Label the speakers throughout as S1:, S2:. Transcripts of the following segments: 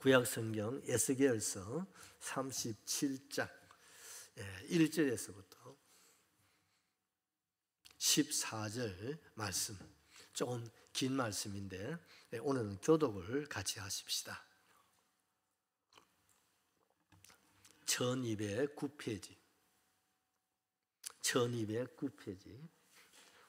S1: 구약성경 에스겔서 37장 1절에서부터 14절 말씀, 조금 긴 말씀인데 오늘은 교독을 같이 하십시다. 1209페이지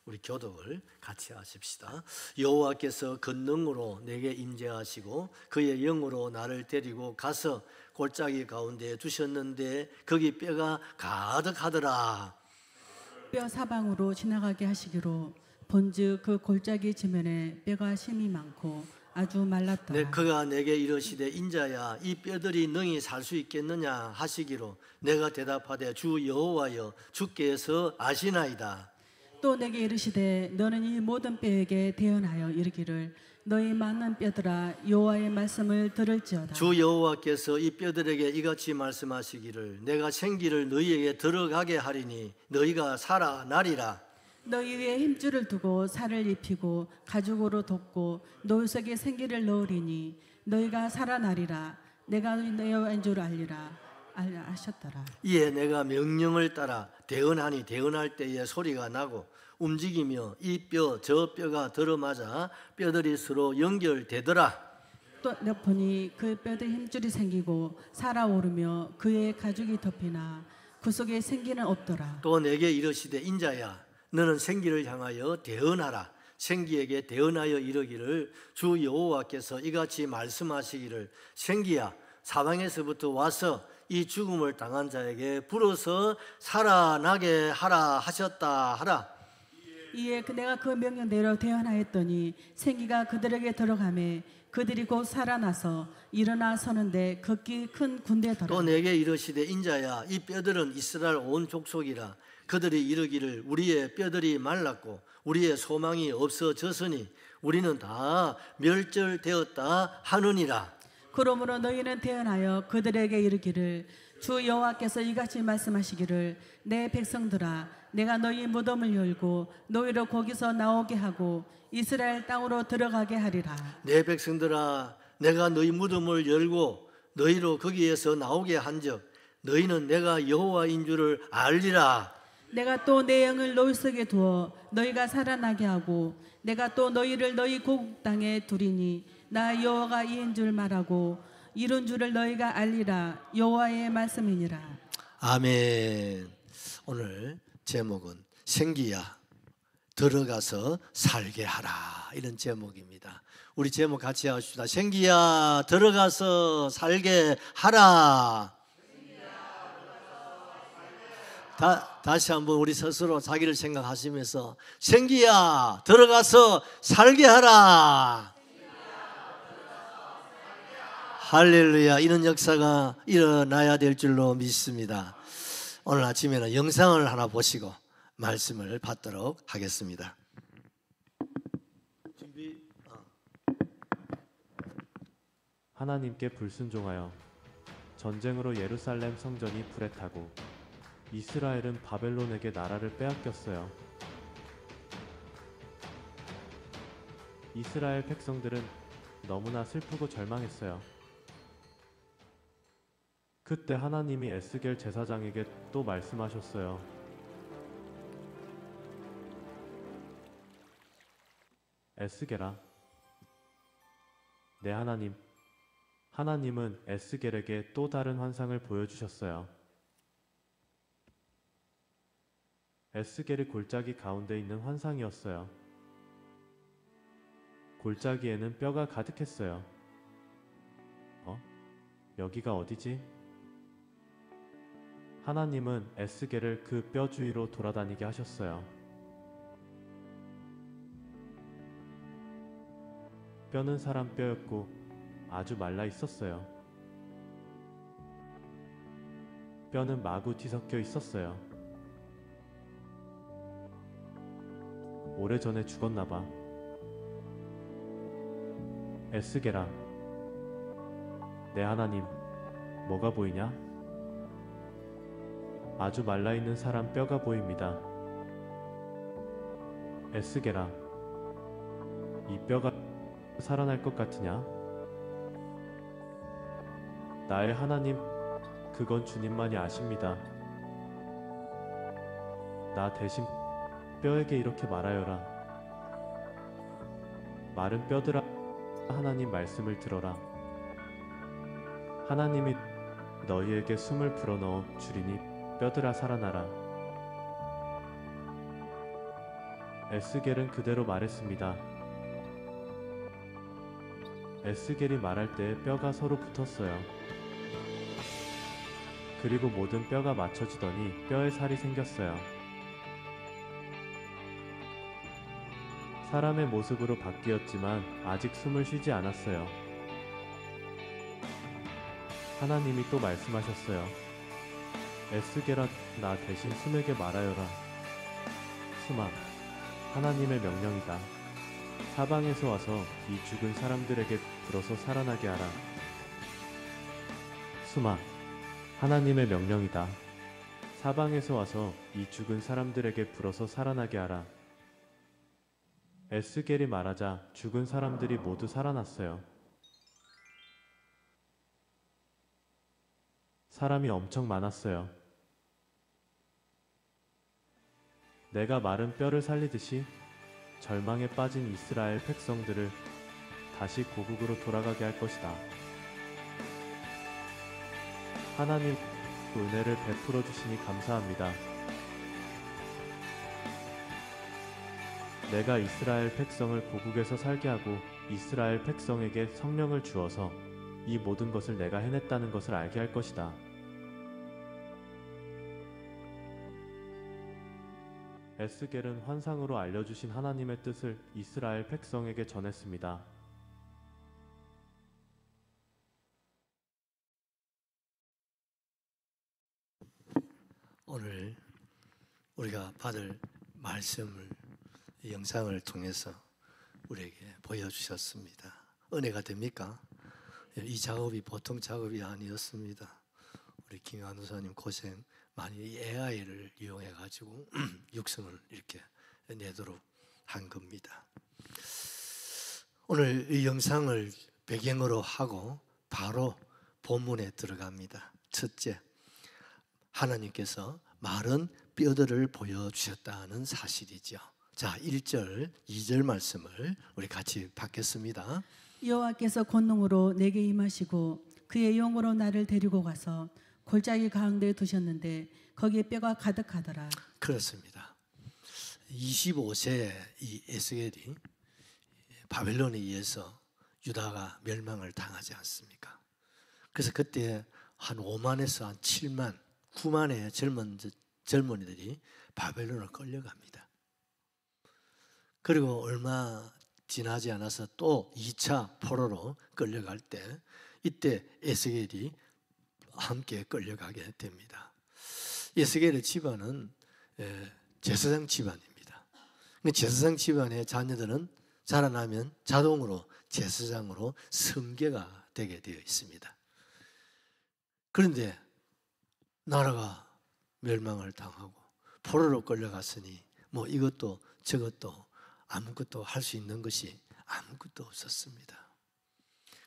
S1: 우리 교독을 같이 하십시다. 여호와께서 권능으로 내게 임재하시고 그의 영으로 나를 데리고 가서 골짜기 가운데 두셨는데 거기 뼈가 가득하더라.
S2: 뼈 사방으로 지나가게 하시기로 본즉 그 골짜기 지면에 뼈가 심이 많고 아주 말랐더라.
S1: 그가 내게 이르시되 인자야 이 뼈들이 능히 살 수 있겠느냐 하시기로 내가 대답하되 주 여호와여 주께서 아시나이다.
S2: 또 내게 이르시되 너는 이 모든 뼈에게 대언하여 이르기를 너희 많은 뼈들아 여호와의 말씀을 들을지어다.
S1: 주 여호와께서 이 뼈들에게 이같이 말씀하시기를 내가 생기를 너희에게 들어가게 하리니 너희가 살아나리라.
S2: 너희 위에 힘줄을 두고 살을 입히고 가죽으로 덮고 너희 속에 생기를 넣으리니 너희가 살아나리라. 내가 너희 여호와인 줄 알리라 하셨더라.
S1: 이에 내가 명령을 따라 대언하니 대언할 때에 소리가 나고 움직이며 이 뼈 저 뼈가 들어맞아 뼈들이 서로 연결되더라.
S2: 또 보니 그 뼈들 힘줄이 생기고 살아오르며 그의 가죽이 덮이나 그 속에 생기는 없더라.
S1: 또 내게 이르시되 인자야 너는 생기를 향하여 대언하라. 생기에게 대언하여 이르기를 주 여호와께서 이같이 말씀하시기를 생기야 사방에서부터 와서 이 죽음을 당한 자에게 불어서 살아나게 하라 하셨다 하라.
S2: 이에 내가 그 명령대로 대언하였더니 생기가 그들에게 들어가매 그들이 곧 살아나서 일어나 서는데 극히 큰 군대더라.
S1: 또 내게 이르시되 인자야 이 뼈들은 이스라엘 온 족속이라. 그들이 이르기를 우리의 뼈들이 말랐고 우리의 소망이 없어졌으니 우리는 다 멸절되었다 하느니라.
S2: 그러므로 너희는 대언하여 그들에게 이르기를 주 여호와께서 이같이 말씀하시기를 내 백성들아 내가 너희 무덤을 열고 너희를 거기서 나오게 하고 이스라엘 땅으로 들어가게 하리라.
S1: 내 백성들아 내가 너희 무덤을 열고 너희로 거기에서 나오게 한즉 너희는 내가 여호와인 줄을 알리라.
S2: 내가 또 내 영을 너희 속에 두어 너희가 살아나게 하고 내가 또 너희를 너희 고국 땅에 두리니 나 여호와가 이인 줄 말하고 이룬 줄을 너희가 알리라. 여호와의 말씀이니라.
S1: 아멘. 오늘 제목은 생기야 들어가서 살게 하라 이런 제목입니다. 우리 제목 같이 하십시다. 생기야 들어가서 살게 하라. 다시 한번 우리 스스로 자기를 생각하시면서 생기야 들어가서 살게 하라. 할렐루야. 이런 역사가 일어나야 될 줄로 믿습니다. 오늘 아침에는 영상을 하나 보시고 말씀을 받도록 하겠습니다.
S3: 하나님께 불순종하여 전쟁으로 예루살렘 성전이 불에 타고 이스라엘은 바벨론에게 나라를 빼앗겼어요. 이스라엘 백성들은 너무나 슬프고 절망했어요. 그때 하나님이 에스겔 제사장에게 또 말씀하셨어요. 에스겔아, 내 하나님은 에스겔에게 또 다른 환상을 보여주셨어요. 에스겔이 골짜기 가운데 있는 환상이었어요. 골짜기에는 뼈가 가득했어요. 여기가 어디지? 하나님은 에스겔을 그 뼈 주위로 돌아다니게 하셨어요. 뼈는 사람 뼈였고 아주 말라 있었어요. 뼈는 마구 뒤섞여 있었어요. 오래전에 죽었나봐. 에스겔아, 내 하나님, 뭐가 보이냐? 아주 말라있는 사람 뼈가 보입니다. 에스겔아, 이 뼈가 살아날 것 같으냐? 나의 하나님, 그건 주님만이 아십니다. 나 대신 뼈에게 이렇게 말하여라. 마른 뼈들아, 하나님 말씀을 들어라. 하나님이 너희에게 숨을 불어넣어 주리니 뼈들아 살아나라. 에스겔은 그대로 말했습니다. 에스겔이 말할 때 뼈가 서로 붙었어요. 그리고 모든 뼈가 맞춰지더니 뼈에 살이 생겼어요. 사람의 모습으로 바뀌었지만 아직 숨을 쉬지 않았어요. 하나님이 또 말씀하셨어요. 에스겔아, 나 대신 숨에게 말하여라. 숨아, 하나님의 명령이다. 사방에서 와서 이 죽은 사람들에게 불어서 살아나게 하라. 숨아, 하나님의 명령이다. 사방에서 와서 이 죽은 사람들에게 불어서 살아나게 하라. 에스겔이 말하자 죽은 사람들이 모두 살아났어요. 사람이 엄청 많았어요. 내가 마른 뼈를 살리듯이 절망에 빠진 이스라엘 백성들을 다시 고국으로 돌아가게 할 것이다. 하나님, 은혜를 베풀어 주시니 감사합니다. 내가 이스라엘 백성을 고국에서 살게 하고 이스라엘 백성에게 성령을 주어서 이 모든 것을 내가 해냈다는 것을 알게 할 것이다. 에스겔은 환상으로 알려주신 하나님의 뜻을 이스라엘 백성에게 전했습니다.
S1: 오늘 우리가 받을 말씀을 이 영상을 통해서 우리에게 보여주셨습니다. 은혜가 됩니까? 이 작업이 보통 작업이 아니었습니다. 우리 김한우사님 고생 많이 AI를 이용해 가지고 육성을 이렇게 내도록 한 겁니다. 오늘 이 영상을 배경으로 하고 바로 본문에 들어갑니다. 첫째, 하나님께서 마른 뼈들을 보여주셨다는 사실이죠. 자, 1절, 2절 말씀을 우리 같이 받겠습니다.
S2: 여호와께서 권능으로 내게 임하시고 그의 영으로 나를 데리고 가서 골짜기 가운데 두셨는데 거기에 뼈가 가득하더라.
S1: 그렇습니다. 25세 이 에스겔이 바벨론에 의해서 유다가 멸망을 당하지 않습니까? 그래서 그때 한 5만에서 한 7만, 9만의 젊은이들이 바벨론을 끌려갑니다. 그리고 얼마 지나지 않아서 또 2차 포로로 끌려갈 때 이때 에스겔이 함께 끌려가게 됩니다. 에스겔의 집안은 제사장 집안입니다. 제사장 집안의 자녀들은 자라나면 자동으로 제사장으로 승계가 되게 되어 있습니다. 그런데 나라가 멸망을 당하고 포로로 끌려갔으니 뭐 이것도 저것도 아무것도 할 수 있는 것이 아무것도 없었습니다.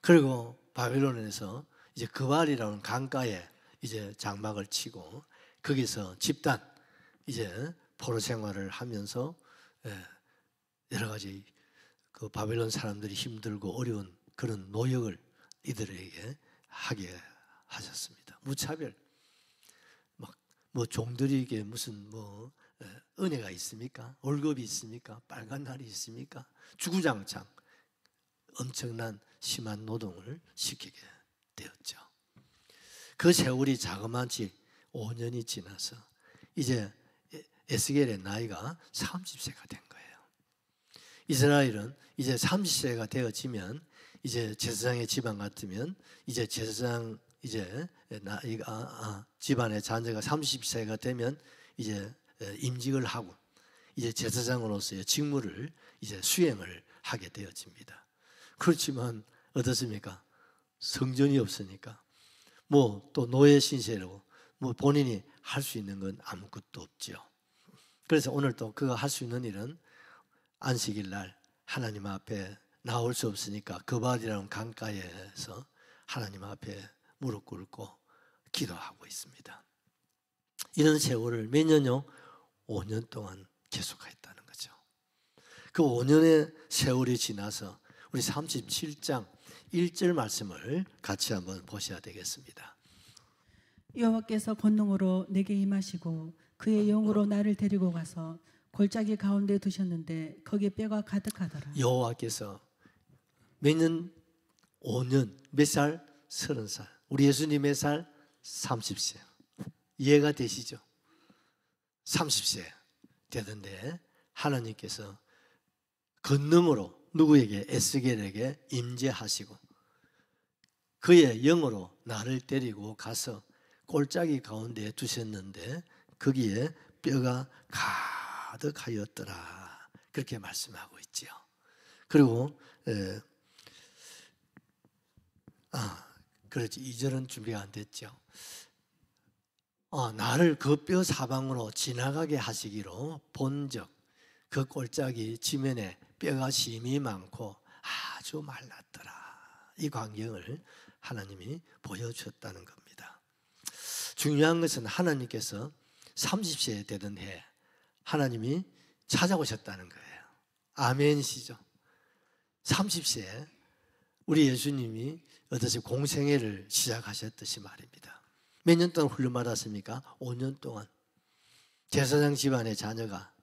S1: 그리고 바벨론에서 이제 그발이라는 강가에 이제 장막을 치고 거기서 집단 이제 포로 생활을 하면서 여러 가지 그 바벨론 사람들이 힘들고 어려운 그런 노역을 이들에게 하게 하셨습니다. 무차별. 막 뭐 종들에게 무슨 뭐 은혜가 있습니까? 월급이 있습니까? 빨간 날이 있습니까? 주구장창 엄청난 심한 노동을 시키게 되었죠. 그 세월이 자그마치 5년이 지나서 이제 에스겔의 나이가 30세가 된 거예요. 이스라엘은 이제 30세가 되어지면 이제 제사장의 집안 같으면 이제 제사장 이제 나이가 집안의 자녀가 30세가 되면 이제 임직을 하고 이제 제사장으로서의 직무를 이제 수행을 하게 되어집니다. 그렇지만 어떻습니까? 성전이 없으니까 뭐 또 노예 신세로 뭐 본인이 할 수 있는 건 아무것도 없죠. 그래서 오늘 또 그가 할 수 있는 일은 안식일 날 하나님 앞에 나올 수 없으니까 그발이라는 강가에서 하나님 앞에 무릎 꿇고 기도하고 있습니다. 이런 세월을 몇 년요? 5년 동안 계속했다는 거죠. 그 5년의 세월이 지나서 우리 37장 1절 말씀을 같이 한번 보셔야 되겠습니다.
S2: 여호와께서 권능으로 내게 임하시고 그의 영으로 나를 데리고 가서 골짜기 가운데 두셨는데 거기에 뼈가 가득하더라.
S1: 여호와께서 몇 년? 5년. 몇 살? 30살. 우리 예수님 몇 살? 30세. 이해가 되시죠? 30세 되던데 하나님께서 권능으로 누구에게? 에스겔에게 임재하시고 그의 영으로 나를 데리고 가서 골짜기 가운데 두셨는데 거기에 뼈가 가득하였더라. 그렇게 말씀하고 있지요. 그리고 그렇지. 2절은 준비가 안 됐죠. 나를 그 뼈 사방으로 지나가게 하시기로 본적 그 골짜기 지면에 뼈가 심이 많고 아주 말랐더라. 이 광경을 하나님이 보여주셨다는 겁니다. 중요한 것은 하나님께서 30세 되던 해 하나님이 찾아오셨다는 거예요. 아멘이시죠? 30세 우리 예수님이 어떠시 공생애를 시작하셨듯이 말입니다. 몇 년 동안 훈련 받았습니까? 5년 동안. 제사장 집안의 자녀가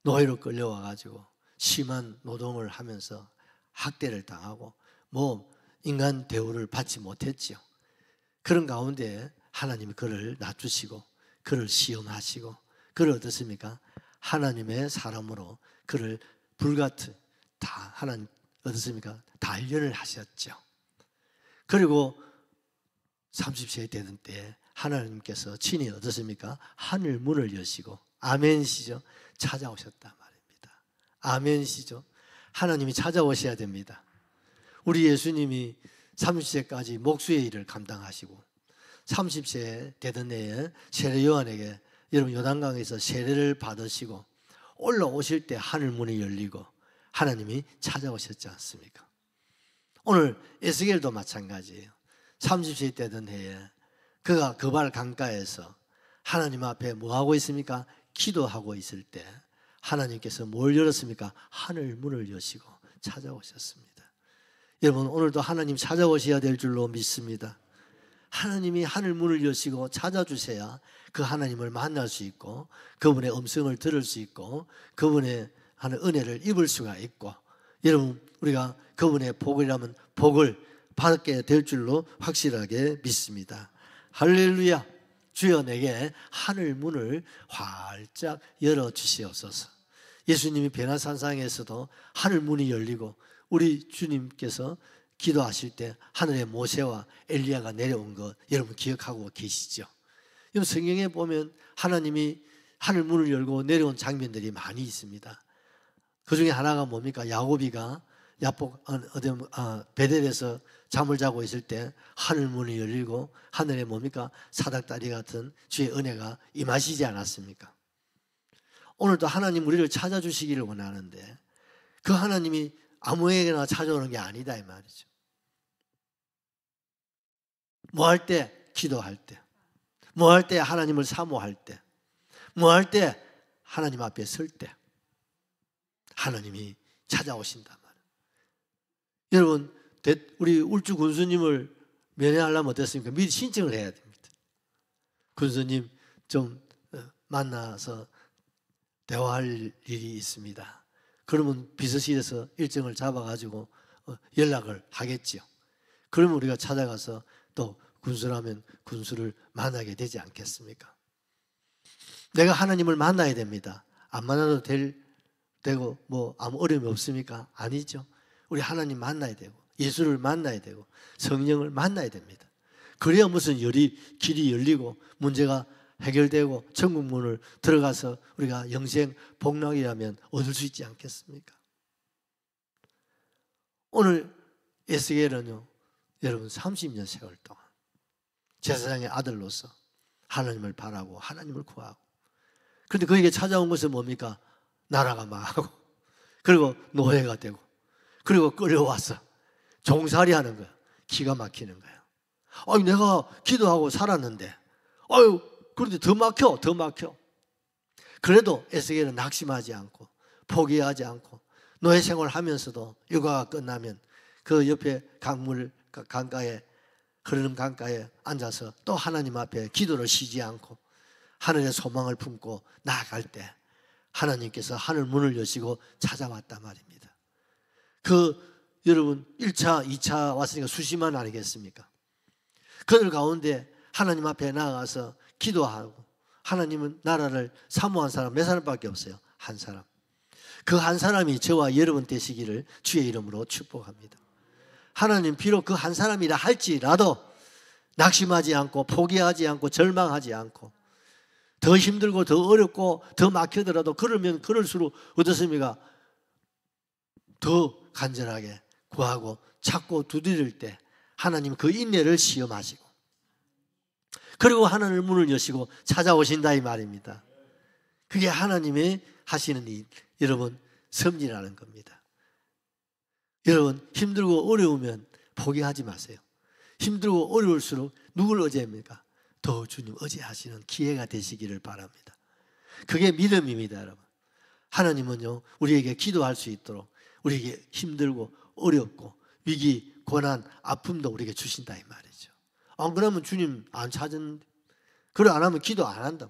S1: 노예로 끌려와가지고 심한 노동을 하면서 학대를 당하고 인간 대우를 받지 못했지요. 그런 가운데 하나님이 그를 낮추시고 그를 시험하시고 그를 어떻습니까? 하나님의 사람으로 그를 불같은 다 하나님 어떻습니까? 단련을 하셨죠. 그리고 30세 되던 때 하나님께서 친히 어떻습니까? 하늘 문을 여시고 아멘이시죠? 찾아오셨단 말입니다. 아멘이시죠? 하나님이 찾아오셔야 됩니다. 우리 예수님이 30세까지 목수의 일을 감당하시고 30세 되던 해에 세례 요한에게 여러분 요단강에서 세례를 받으시고 올라오실 때 하늘 문이 열리고 하나님이 찾아오셨지 않습니까? 오늘 에스겔도 마찬가지예요. 30세 되던 해에 그가 그발 강가에서 하나님 앞에 뭐하고 있습니까? 기도하고 있을 때 하나님께서 뭘 열었습니까? 하늘 문을 여시고 찾아오셨습니다. 여러분 오늘도 하나님 찾아오셔야 될 줄로 믿습니다. 하나님이 하늘 문을 여시고 찾아주셔야 그 하나님을 만날 수 있고 그분의 음성을 들을 수 있고 그분의 하는 은혜를 입을 수가 있고 여러분 우리가 그분의 복이라면 복을 받게 될 줄로 확실하게 믿습니다. 할렐루야. 주여 내게 하늘 문을 활짝 열어주시옵소서. 예수님이 베나산상에서도 하늘 문이 열리고 우리 주님께서 기도하실 때 하늘에 모세와 엘리야가 내려온 것 여러분 기억하고 계시죠? 여러분 성경에 보면 하나님이 하늘 문을 열고 내려온 장면들이 많이 있습니다. 그 중에 하나가 뭡니까? 야곱이가 베델에서 잠을 자고 있을 때 하늘 문이 열리고 하늘에 뭡니까? 사닥다리 같은 주의 은혜가 임하시지 않았습니까? 오늘도 하나님 우리를 찾아주시기를 원하는데 그 하나님이 아무에게나 찾아오는 게 아니다 이 말이죠. 뭐 할 때? 기도할 때. 뭐 할 때? 하나님을 사모할 때. 뭐 할 때? 하나님 앞에 설 때. 하나님이 찾아오신단 말이에요. 여러분 우리 울주 군수님을 면회하려면 어떻습니까? 미리 신청을 해야 됩니다. 군수님 좀 만나서 대화할 일이 있습니다. 그러면 비서실에서 일정을 잡아가지고 연락을 하겠지요. 그러면 우리가 찾아가서 또 군수라면 군수를 만나게 되지 않겠습니까? 내가 하나님을 만나야 됩니다. 안 만나도 되고 아무 어려움이 없습니까? 아니죠. 우리 하나님 만나야 되고 예수를 만나야 되고 성령을 만나야 됩니다. 그래야 무슨 길이 열리고 문제가 해결되고 천국 문을 들어가서 우리가 영생 복락이라면 얻을 수 있지 않겠습니까? 오늘 에스겔은요 여러분 30년 세월 동안 제사장의 아들로서 하나님을 바라고 하나님을 구하고 그런데 그에게 찾아온 것은 뭡니까? 나라가 망하고 그리고 노예가 되고 그리고 끌려와서 종살이 하는 거야. 기가 막히는 거야. 아유, 내가 기도하고 살았는데, 아유, 그런데 더 막혀. 그래도 에스겔은 낙심하지 않고 포기하지 않고 노예 생활을 하면서도 육아가 끝나면 그 옆에 강가에 흐르는 강가에 앉아서 또 하나님 앞에 기도를 쉬지 않고 하늘의 소망을 품고 나아갈 때 하나님께서 하늘 문을 여시고 찾아왔단 말입니다. 여러분 1차, 2차 왔으니까 수시만 아니겠습니까? 그들 가운데 하나님 앞에 나아가서 기도하고 하나님은 나라를 사모한 사람 몇 사람밖에 없어요. 한 사람. 그 한 사람이 저와 여러분 되시기를 주의 이름으로 축복합니다. 하나님 비록 그 한 사람이라 할지라도 낙심하지 않고 포기하지 않고 절망하지 않고 더 힘들고 더 어렵고 더 막히더라도 그러면 그럴수록 어떻습니까? 더 간절하게 구하고 찾고 두드릴 때 하나님 그 인내를 시험하시고 그리고 하나님의 문을 여시고 찾아오신다 이 말입니다. 그게 하나님이 하시는 일, 여러분 섭리라는 겁니다. 여러분 힘들고 어려우면 포기하지 마세요. 힘들고 어려울수록 누굴 의지합니까? 더 주님 의지하시는 기회가 되시기를 바랍니다. 그게 믿음입니다, 여러분. 하나님은요 우리에게 기도할 수 있도록 우리에게 힘들고 어렵고 위기, 고난, 아픔도 우리에게 주신다 이 말이죠. 안 그러면 주님 안 찾은, 그래 안 하면 기도 안 한다.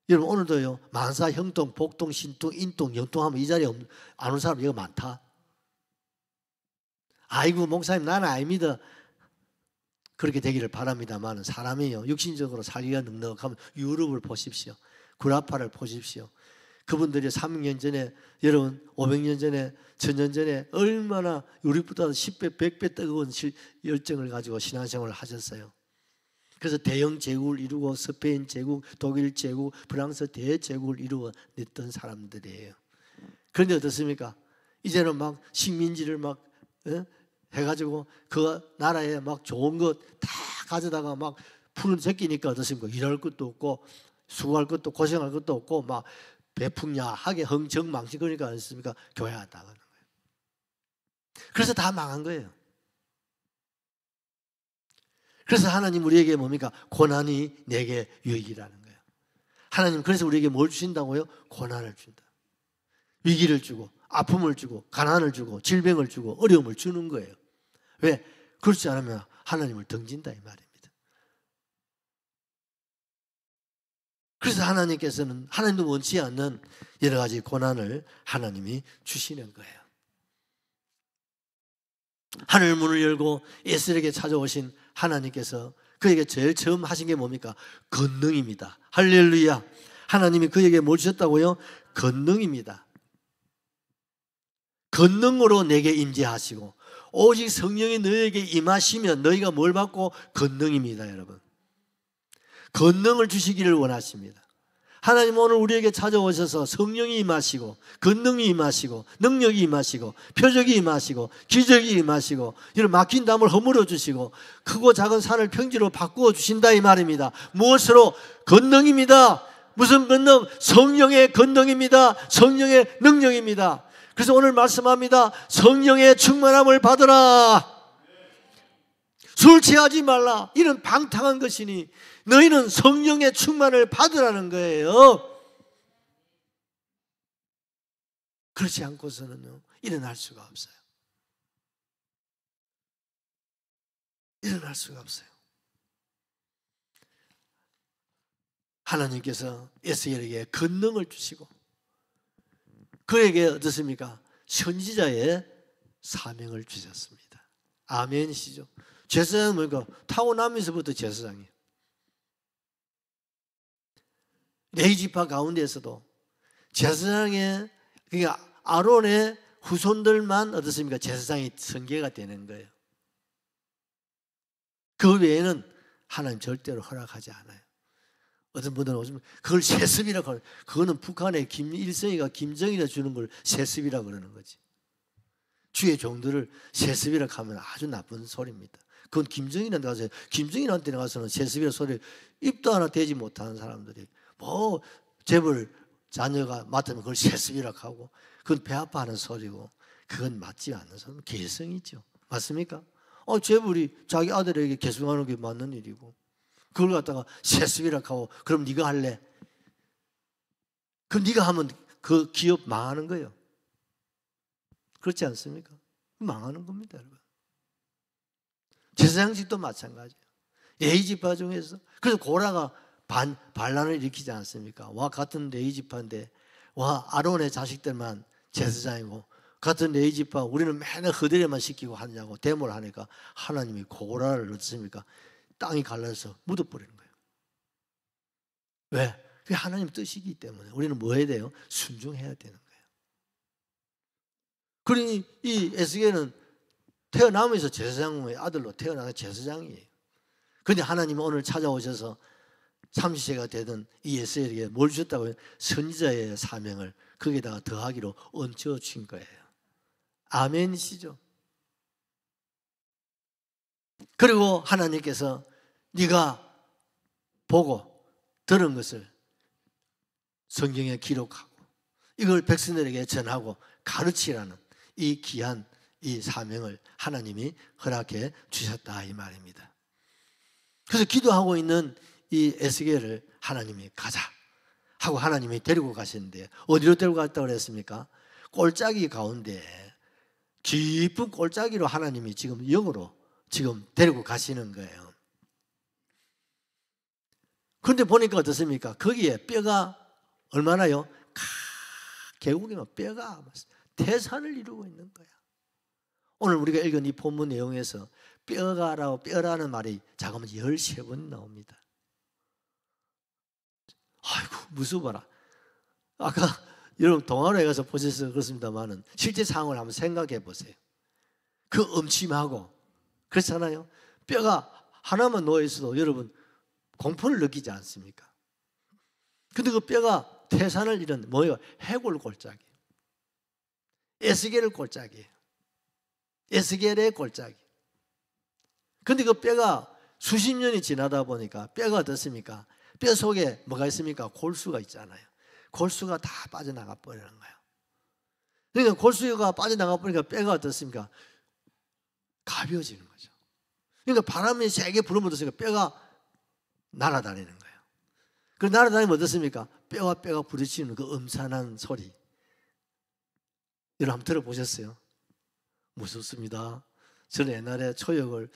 S1: 여러분 오늘도요 만사, 형통, 복통, 신통, 인통, 영통하면 이 자리에 안 온 사람 이거 많다. 아이고 목사님 나는 아닙니다. 그렇게 되기를 바랍니다만 사람이요 육신적으로 살기가 넉넉하면 유럽을 보십시오. 구라파를 보십시오. 그분들이 300년 전에 여러분 500년 전에 1000년 전에 얼마나 우리보다 10배 100배 뜨거운 열정을 가지고 신앙생활을 하셨어요. 그래서 대영 제국을 이루고 스페인 제국, 독일 제국, 프랑스 대제국을 이루어냈던 사람들이에요. 그런데 어떻습니까? 이제는 막 식민지를 막 해가지고 그 나라에 막 좋은 것 다 가져다가 막 푸른 제끼니까 어떻습니까? 일할 것도 없고 수고할 것도 고생할 것도 없고 막 배풍야하게 흥청망청 그러니까 어떻습니까? 교회 안 나가는 거예요. 그래서 다 망한 거예요. 그래서 하나님 우리에게 뭡니까? 고난이 내게 유익이라는 거예요. 하나님 그래서 우리에게 뭘 주신다고요? 고난을 준다. 위기를 주고 아픔을 주고 가난을 주고 질병을 주고 어려움을 주는 거예요. 왜? 그렇지 않으면 하나님을 등진다 이 말입니다. 그래서 하나님께서는 하나님도 원치 않는 여러 가지 고난을 하나님이 주시는 거예요. 하늘 문을 열고 에스겔에게 찾아오신 하나님께서 그에게 제일 처음 하신 게 뭡니까? 권능입니다. 할렐루야. 하나님이 그에게 뭘 주셨다고요? 권능입니다. 권능으로 내게 임재하시고 오직 성령이 너에게 임하시면 너희가 뭘 받고? 권능입니다, 여러분. 권능을 주시기를 원하십니다. 하나님 오늘 우리에게 찾아오셔서 성령이 임하시고 권능이 임하시고 능력이 임하시고 표적이 임하시고 기적이 임하시고 이런 막힌 담을 허물어 주시고 크고 작은 산을 평지로 바꾸어 주신다 이 말입니다. 무엇으로? 권능입니다. 무슨 권능? 성령의 권능입니다. 성령의 능력입니다. 그래서 오늘 말씀합니다. 성령의 충만함을 받으라. 술 취하지 말라. 이런 방탕한 것이니 너희는 성령의 충만을 받으라는 거예요. 그렇지 않고서는요 일어날 수가 없어요. 일어날 수가 없어요. 하나님께서 에스겔에게 권능을 주시고 그에게 어떻습니까? 선지자의 사명을 주셨습니다. 아멘이시죠? 제사장은 뭐니까 타고나면서부터 제사장이에요. 레위지파 가운데에서도 제사장의 그러니까 아론의 후손들만 어떻습니까? 제사장이 선계가 되는 거예요. 그 외에는 하나님 절대로 허락하지 않아요. 어떤 분들은 오시면 그걸 세습이라고 하는, 그거는 북한의 김일성이가 김정일이 주는 걸 세습이라고 그러는 거지. 주의 종들을 세습이라고 하면 아주 나쁜 소리입니다. 그건 김정일한테 가서, 김정일한테 가서는 세습이라는 소리 입도 하나 대지 못하는 사람들이 뭐 재벌 자녀가 맡으면 그걸 세습이라고 하고 그건 배 아파하는 소리고 그건 맞지 않는 소리, 개성이죠. 맞습니까? 재벌이 자기 아들에게 계승하는 게 맞는 일이고 그걸 갖다가 세습이라 하고 그럼 네가 할래? 그럼 네가 하면 그 기업 망하는 거예요. 그렇지 않습니까? 망하는 겁니다, 여러분. 제사장직도 마찬가지예요. 레위지파 중에서 그래서 고라가 반란을 일으키지 않습니까? 와 같은 레위지파인데 와 아론의 자식들만 제사장이고 같은 레위지파 우리는 맨날 허들에만 시키고 하냐고 데모를 하니까 하나님이 고라를 어떻습니까? 땅이 갈라서 묻어버리는 거예요. 왜? 그게 하나님 뜻이기 때문에 우리는 뭐 해야 돼요? 순종해야 되는 거예요. 그러니 이 에스겔은 태어나면서 제사장의 아들로 태어나서 제사장이에요. 그런데 하나님은 오늘 찾아오셔서 30세가 되던 이 에스겔에게 뭘 주셨다고요? 선지자의 사명을 거기에다가 더하기로 얹혀 주신 거예요. 아멘이시죠? 그리고 하나님께서 네가 보고 들은 것을 성경에 기록하고 이걸 백성들에게 전하고 가르치라는 이 귀한 이 사명을 하나님이 허락해 주셨다 이 말입니다. 그래서 기도하고 있는 이 에스겔을 하나님이 가자 하고 하나님이 데리고 가시는데 어디로 데리고 갔다고 그랬습니까? 골짜기 가운데 깊은 골짜기로 하나님이 지금 영으로 지금 데리고 가시는 거예요. 그런데 보니까 어떻습니까? 거기에 뼈가 얼마나요? 계곡이면 뼈가 태산을 이루고 있는 거야. 오늘 우리가 읽은 이 본문 내용에서 뼈라는 말이 잠깐만 13번 나옵니다. 아이고 무서워라. 아까 여러분 동화로에 가서 보셔서 그렇습니다만은 실제 상황을 한번 생각해 보세요. 그 음침하고 그렇잖아요. 뼈가 하나만 놓여 있어도 여러분 공포를 느끼지 않습니까? 근데 그 뼈가 태산을 이룬 뭐예요? 해골 골짜기. 에스겔의 골짜기예요. 에스겔의 골짜기. 근데 그 뼈가 수십 년이 지나다 보니까 뼈가 어떻습니까? 뼈 속에 뭐가 있습니까? 골수가 있잖아요. 골수가 다 빠져나가 버리는 거예요. 그러니까 골수가 빠져나가 버리니까 뼈가 어떻습니까? 가벼워지는 거죠. 그러니까 바람이 세게 불으면 어떻습니까? 뼈가 날아다니는 거예요. 그 날아다니면 어떻습니까? 뼈와 뼈가 부딪히는 그 음산한 소리. 여러분 한번 들어보셨어요? 무섭습니다. 저는 옛날에 초역을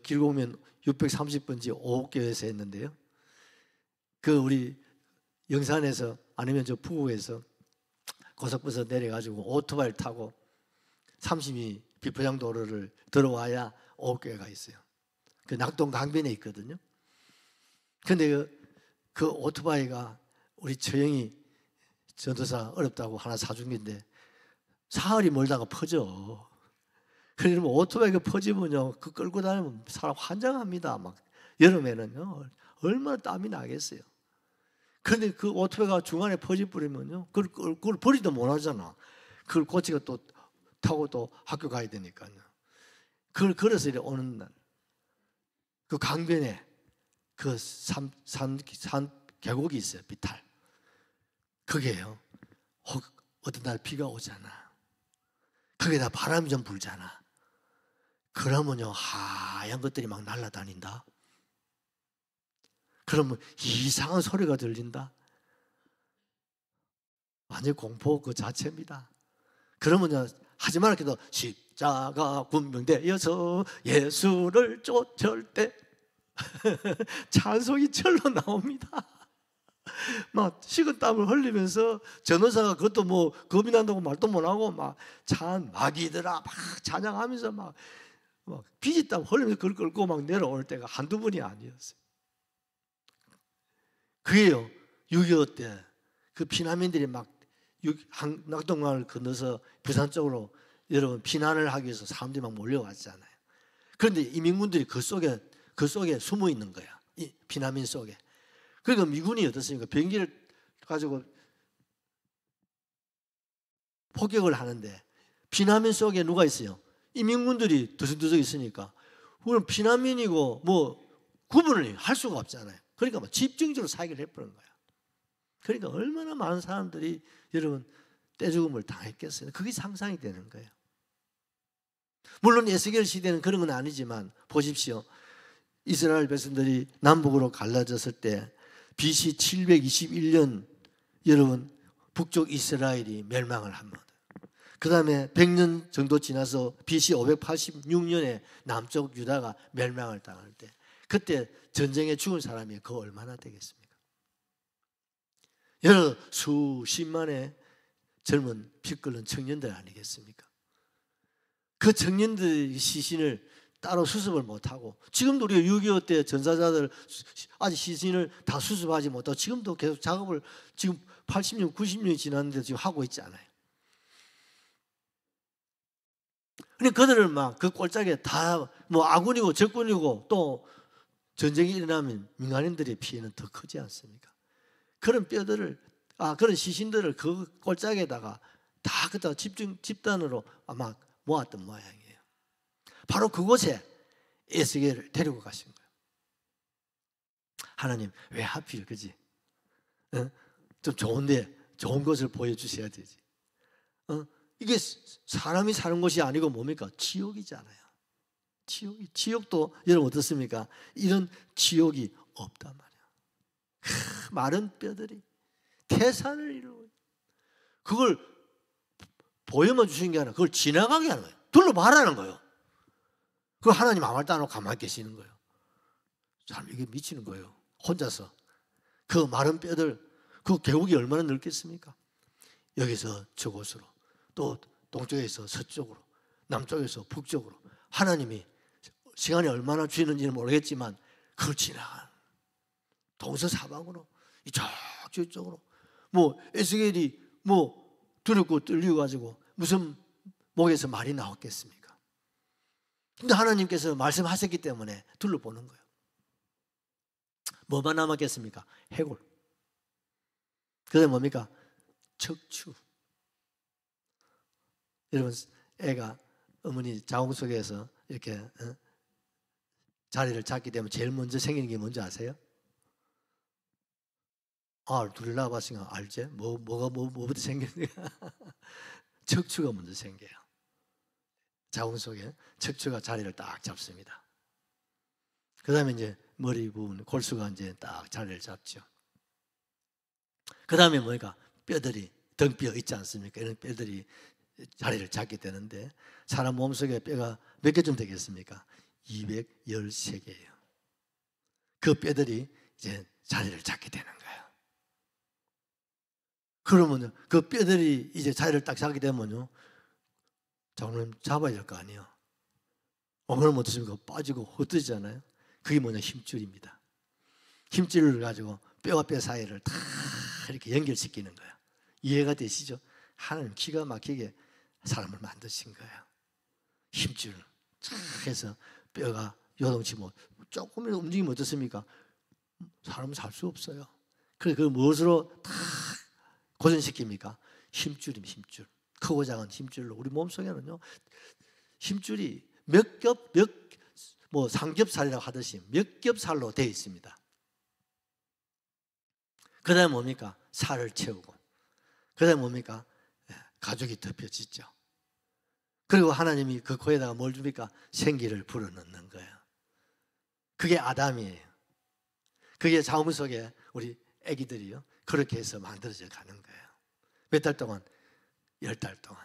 S1: 길고면 630번지 오옥교회에서 했는데요. 그 우리 영산에서 아니면 저 부곡에서 고속버스 내려가지고 오토바이를 타고 32 비포장도로를 들어와야 오옥교회가 있어요. 그 낙동 강변에 있거든요. 근데 그 오토바이가 우리 처형이 전도사 어렵다고 하나 사준 건데 사흘이 멀다가 퍼져. 그러면 오토바이가 퍼지면요, 그 끌고 다니면 사람 환장합니다. 막 여름에는요, 얼마나 땀이 나겠어요. 그런데 그 오토바이가 중간에 퍼져버리면요, 그걸 버리도 못하잖아. 그걸 고치가 또 타고 또 학교 가야 되니까요. 그걸 걸어서 이렇게 오는 날, 그 강변에 그 산 계곡이 있어요, 비탈. 그게요, 어떤 날 비가 오잖아. 거기다 바람이 좀 불잖아. 그러면요, 하얀 것들이 막 날아다닌다. 그러면 이상한 소리가 들린다. 완전 공포 그 자체입니다. 그러면요, 하지 말아도 십자가 군병대여서 예수를 쫓을 때 찬송이 절로 나옵니다. 막 식은땀을 흘리면서 전도사가 그것도 뭐 겁이 난다고 말도 못하고 막 마귀들아 막 찬양하면서 막 비지땀 흘리면서 그걸 끌고 막 내려올 때가 한두 번이 아니었어요. 그게요, 6.25 때 그 피난민들이 막 낙동강을 건너서 부산 쪽으로 여러분 피난을 하기 위해서 사람들이 막 몰려왔잖아요. 그런데 이민군들이 그 속에 숨어 있는 거야. 이 피난민 속에. 그러니까 미군이 어떻습니까? 비행기를 가지고 폭격을 하는데 피난민 속에 누가 있어요? 이민군들이 드석드석 있으니까 우리는 피난민이고 뭐 구분을 할 수가 없잖아요. 그러니까 뭐 집중적으로 사격을 해버린 거야. 그러니까 얼마나 많은 사람들이 여러분 떼죽음을 당했겠어요. 그게 상상이 되는 거예요. 물론 에스겔 시대는 그런 건 아니지만 보십시오. 이스라엘 백성들이 남북으로 갈라졌을 때 BC 721년 여러분 북쪽 이스라엘이 멸망을 합니다. 그 다음에 100년 정도 지나서 BC 586년에 남쪽 유다가 멸망을 당할 때 그때 전쟁에 죽은 사람이 그 얼마나 되겠습니까? 여러 수십만의 젊은 피 끓는 청년들 아니겠습니까? 그 청년들의 시신을 따로 수습을 못하고 지금도 우리가 6.25 때 전사자들 아직 시신을 다 수습하지 못하고 지금도 계속 작업을 지금 80년, 90년이 지났는데 지금 하고 있지 않아요. 그러니까 그들을 막 그 꼴짝에 다 뭐 아군이고 적군이고 또 전쟁이 일어나면 민간인들의 피해는 더 크지 않습니까? 그런 뼈들을 그런 시신들을 그 꼴짝에다가 다 그다 집단으로 아마 모았던 모양이에요. 바로 그곳에 에스겔을 데리고 가신 거예요. 하나님 왜 하필 그지? 좀 좋은데 좋은 것을 보여주셔야 되지. 이게 사람이 사는 곳이 아니고 뭡니까? 지옥이잖아요. 지옥도 여러분 어떻습니까? 이런 지옥이 없단 말이야. 마른 뼈들이 태산을 이루고 그걸 보여만 주신 게 아니라 그걸 지나가게 하는 거예요. 둘러봐라는 거예요. 그걸 하나님 아무 말도 안 하고 가만히 계시는 거예요. 참 이게 미치는 거예요. 혼자서 그 마른 뼈들 그 계곡이 얼마나 넓겠습니까? 여기서 저곳으로 또 동쪽에서 서쪽으로 남쪽에서 북쪽으로 하나님이 시간이 얼마나 주시는지는 모르겠지만 그걸 지나간 동서사방으로 이쪽으로 뭐 에스겔이 뭐 두렵고 떨리고 가지고 무슨 목에서 말이 나왔겠습니까? 근데 하나님께서 말씀하셨기 때문에 둘러보는 거예요. 뭐만 남았겠습니까? 해골. 그다음에 뭡니까? 척추. 여러분 애가 어머니 자궁 속에서 이렇게 자리를 잡게 되면 제일 먼저 생기는 게 뭔지 아세요? 둘이 낳아봤으니까 알지? 뭐부터 생기는가? 척추가 먼저 생겨요. 자궁 속에 척추가 자리를 딱 잡습니다. 그 다음에 이제 머리 부분, 골수가 이제 딱 자리를 잡죠. 그 다음에 뭐니까? 뼈들이, 등뼈 있지 않습니까? 이런 뼈들이 자리를 잡게 되는데 사람 몸속에 뼈가 몇 개쯤 되겠습니까? 213개예요. 그 뼈들이 이제 자리를 잡게 되는 거예요. 그러면요, 그 뼈들이 이제 자리를 딱 잡게 되면요, 장로님 잡아야 될 거 아니에요. 그럼 어떻습니까? 빠지고 흩어지잖아요. 그게 뭐냐? 힘줄입니다. 힘줄을 가지고 뼈와 뼈 사이를 다 이렇게 연결시키는 거예요. 이해가 되시죠? 하나님 기가 막히게 사람을 만드신 거예요. 힘줄을 쫙 해서 뼈가 요동치 조금이라도 움직이면 어떻습니까? 사람은 살 수 없어요. 그래서 그걸 무엇으로 다 고정시킵니까? 힘줄입니다. 힘줄. 크고 작은 힘줄로 우리 몸속에는요 힘줄이 삼겹살이라고 하듯이 몇 겹살로 되어 있습니다. 그 다음에 뭡니까? 살을 채우고 그 다음에 뭡니까? 가죽이 덮여지죠. 그리고 하나님이 그 코에다가 뭘 줍니까? 생기를 불어넣는 거예요. 그게 아담이에요. 그게 자궁 속에 우리 아기들이요 그렇게 해서 만들어져 가는 거예요. 몇 달 동안? 10달 동안.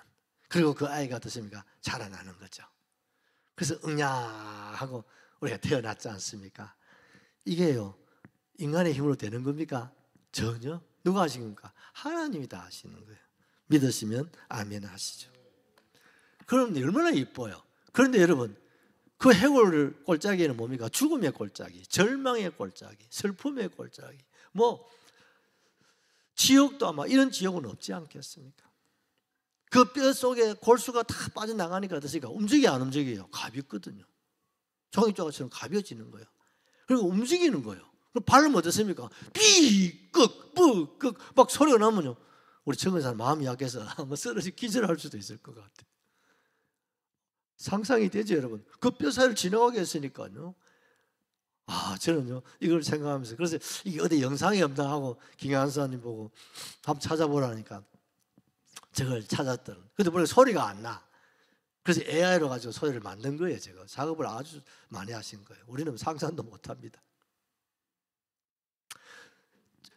S1: 그리고 그 아이가 어떻습니까? 자라나는 거죠. 그래서 응냐하고 우리가 태어났지 않습니까? 이게요 인간의 힘으로 되는 겁니까? 전혀. 누가 하신 겁니까? 하나님이 다 하시는 거예요. 믿으시면 아멘 하시죠. 그럼 얼마나 이뻐요. 그런데 여러분 그 해골 꼴짜기는 뭡니까? 죽음의 꼴짜기, 절망의 꼴짜기, 슬픔의 꼴짜기, 지옥도 아마 이런 지옥은 없지 않겠습니까? 그 뼈 속에 골수가 다 빠져나가니까 어떻습니까? 움직여 안 움직여요? 가볍거든요. 종이조각처럼 가벼워지는 거예요. 그리고 움직이는 거예요. 그럼 발음 어떻습니까? 삐끗, 뿌끗 막 소리가 나면요 우리 적은 사람 마음이 약해서 아마 쓰러지 기절할 수도 있을 것 같아요. 상상이 되죠 여러분? 그 뼈 사이를 지나가게 했으니까요. 저는요 이걸 생각하면서 그래서 이게 어디 영상이 없나 하고 김양수님 보고 한번 찾아보라니까 저걸 찾았더니 근데 보니까 소리가 안 나. 그래서 AI로 가지고 소리를 만든 거예요. 제가 작업을 아주 많이 하신 거예요. 우리는 상상도 못합니다.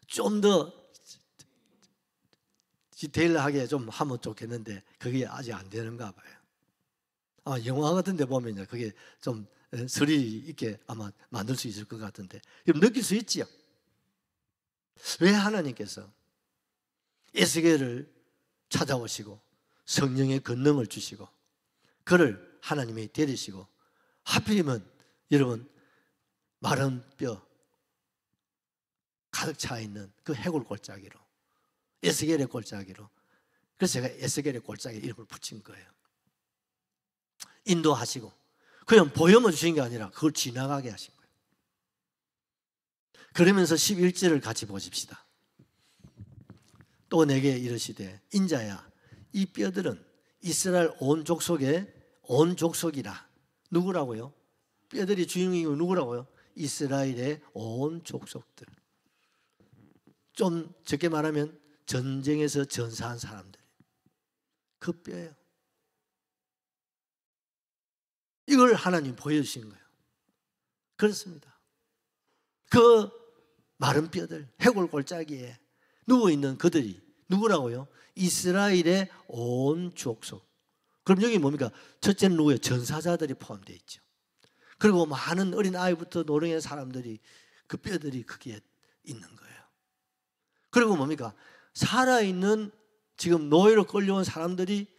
S1: 좀 더 디테일하게 좀 하면 좋겠는데 그게 아직 안 되는가 봐요. 영화 같은 데 보면요, 그게 좀 스릴 있게 아마 만들 수 있을 것 같은데 느낄 수 있지요. 왜 하나님께서 에스겔을 찾아오시고 성령의 권능을 주시고 그를 하나님이 데리시고 하필이면 여러분 마른 뼈 가득 차 있는 그 해골 골짜기로, 에스겔의 골짜기로, 그래서 제가 에스겔의 골짜기 이름을 붙인 거예요. 인도하시고 그냥 보여만 주신 게 아니라 그걸 지나가게 하신 거예요. 그러면서 11절을 같이 보십시다. 또 내게 이르시되 인자야 이 뼈들은 이스라엘 온 족속의 온 족속이라. 누구라고요? 뼈들이 주인공이고 누구라고요? 이스라엘의 온 족속들. 좀 적게 말하면 전쟁에서 전사한 사람들, 그 뼈예요. 이걸 하나님 보여주신 거예요. 그렇습니다. 그 마른 뼈들, 해골 골짜기에 누워있는 그들이 누구라고요? 이스라엘의 온 족속. 그럼 여기 뭡니까? 첫째는 누구예요? 전사자들이 포함되어 있죠. 그리고 많은 어린 아이부터 노령의 사람들이, 그 뼈들이 거기에 있는 거예요. 그리고 뭡니까? 살아있는 지금 노예로 끌려온 사람들이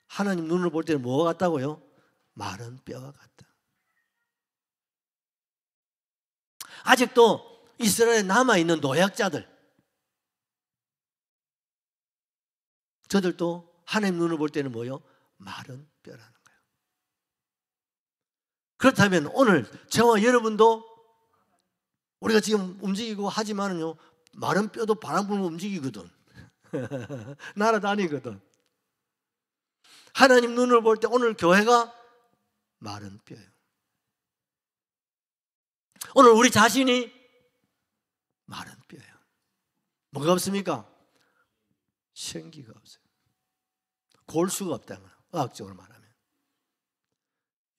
S1: 하나님 눈을 볼 때는 뭐가 같다고요? 마른 뼈가 같다. 아직도 이스라엘에 남아있는 노약자들, 저들도 하나님 눈을 볼 때는 뭐요? 마른 뼈라는 거예요. 그렇다면 오늘 저와 여러분도 우리가 지금 움직이고 하지만은요, 마른 뼈도 바람 불면 움직이거든. 날아다니거든. 하나님 눈을 볼 때 오늘 교회가 마른 뼈예요. 오늘 우리 자신이 마른 뼈예요. 뭐가 없습니까? 생기가 없어요. 골수가 없다는 거예요. 의학적으로 말하면.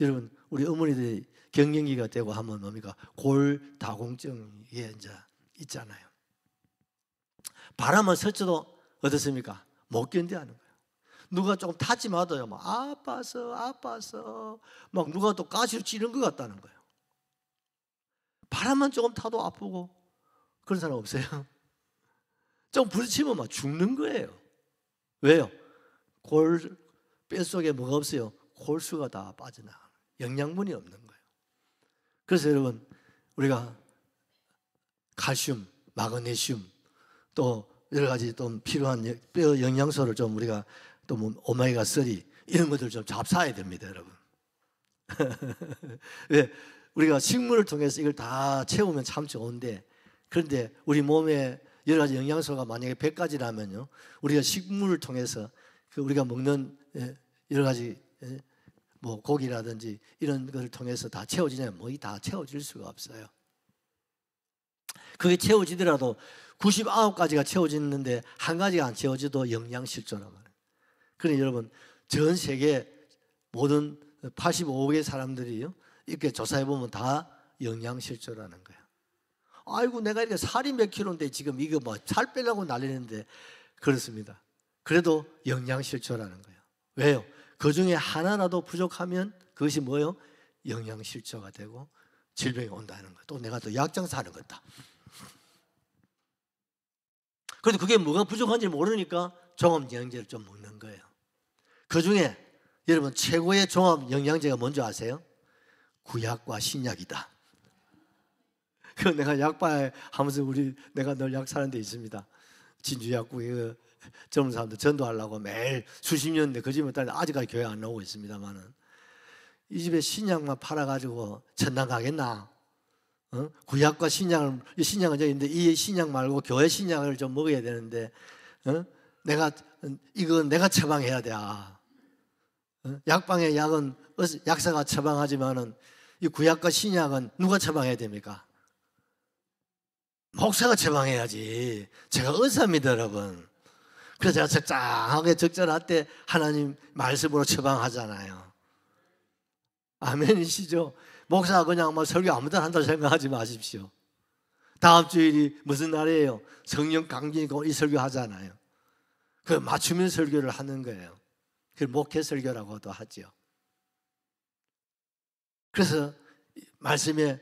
S1: 여러분, 우리 어머니들이 갱년기가 되고 하면 뭡니까? 골다공증이 이제 있잖아요. 바람은 스쳐도 어떻습니까? 못 견뎌하는 거예요. 누가 조금 타지 마도요, 막 아파서 막 누가 또 가시로 찌른 것 같다는 거예요. 바람만 조금 타도 아프고 그런 사람 없어요? 좀 부딪히면 막 죽는 거예요. 왜요? 뼈 속에 뭐가 없어요? 골수가 다 빠져나가는 거예요. 영양분이 없는 거예요. 그래서 여러분, 우리가 칼슘, 마그네슘, 또 여러 가지 또 필요한 뼈 영양소를 좀 우리가 또 뭐 오메가 3 이런 것들 좀 잡사야 됩니다, 여러분. 왜? 우리가 식물을 통해서 이걸 다 채우면 참 좋은데, 그런데 우리 몸에 여러 가지 영양소가 만약에 100가지라면요, 우리가 식물을 통해서 우리가 먹는 여러 가지 뭐 고기라든지 이런 것을 통해서 다 채워지냐면 뭐 다 채워질 수가 없어요. 그게 채워지더라도 99가지가 채워지는데 한 가지가 안 채워져도 영양실조라고 말해요. 그러니 여러분, 전 세계 모든 85억의 사람들이요, 이렇게 조사해보면 다 영양실조라는 거예요. 아이고, 내가 이렇게 살이 몇 킬로인데 지금 이거 뭐 살 빼려고 난리는데, 그렇습니다. 그래도 영양실조라는 거예요. 왜요? 그 중에 하나라도 부족하면 그것이 뭐예요? 영양실조가 되고 질병이 온다는 거예요. 또 내가 또 약장사 하는 거다. 그런데 그게 뭐가 부족한지 모르니까 종합영양제를 좀 먹는 거예요. 그 중에 여러분, 최고의 종합영양제가 뭔지 아세요? 구약과 신약이다. 그 내가 약발 하면서 내가 늘 약 사는 데 있습니다. 진주약국에 젊은 사람들 전도하려고 매일 수십 년인데 그 집에 딸 아직까지 교회 안 나오고 있습니다만은, 이 집에 신약만 팔아가지고 천당 가겠나? 구약과 신약은 저기 있는데 이 신약 말고 교회 신약을 좀 먹어야 되는데, 이건 내가 처방해야 돼. 약방의 약은 약사가 처방하지만은 이 구약과 신약은 누가 처방해야 됩니까? 목사가 처방해야지. 제가 의사입니다, 여러분. 그래서 제가 적당하게 적절할 때 하나님 말씀으로 처방하잖아요. 아멘이시죠? 목사가 그냥 뭐 설교 아무 데나 한다고 생각하지 마십시오. 다음 주일이 무슨 날이에요? 성령 강진이고 이 설교 하잖아요. 그 맞춤형 설교를 하는 거예요. 그 목회 설교라고도 하죠. 그래서 말씀에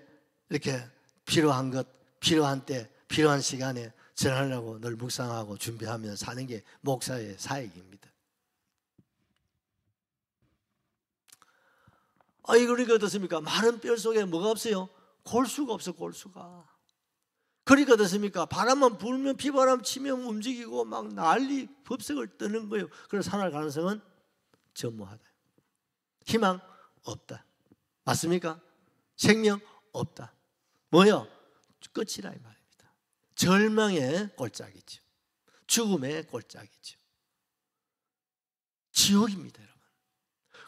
S1: 이렇게 필요한 것, 필요한 때, 필요한 시간에 전하려고 늘 묵상하고 준비하며 사는 게 목사의 사역입니다. 이걸 이거 어떻습니까? 마른 뼈 속에 뭐가 없어요? 골수가 없어, 골수가. 그러니까 어떻습니까? 바람만 불면 비바람 치면 움직이고 막 난리 법석을 뜨는 거예요. 그래서 살아갈 가능성은 전무하다. 희망 없다. 맞습니까? 생명 없다. 뭐요? 끝이라 이 말입니다. 절망의 꼴짝이죠. 죽음의 꼴짝이죠. 지옥입니다, 여러분.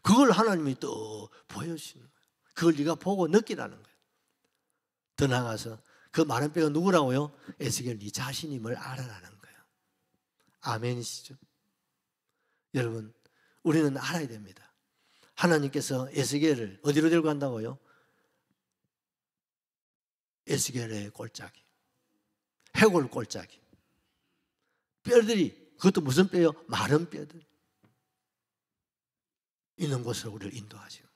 S1: 그걸 하나님이 또 보여주시는 거예요. 그걸 네가 보고 느끼라는 거예요. 더 나아가서 그 마른 뼈가 누구라고요? 에스겔 네 자신임을 알아라는 거예요. 아멘이시죠? 여러분, 우리는 알아야 됩니다. 하나님께서 에스겔을 어디로 데리고 간다고요? 에스겔의 골짜기, 해골 골짜기. 뼈들이, 그것도 무슨 뼈요? 마른 뼈들 있는 곳으로 우리를 인도하시고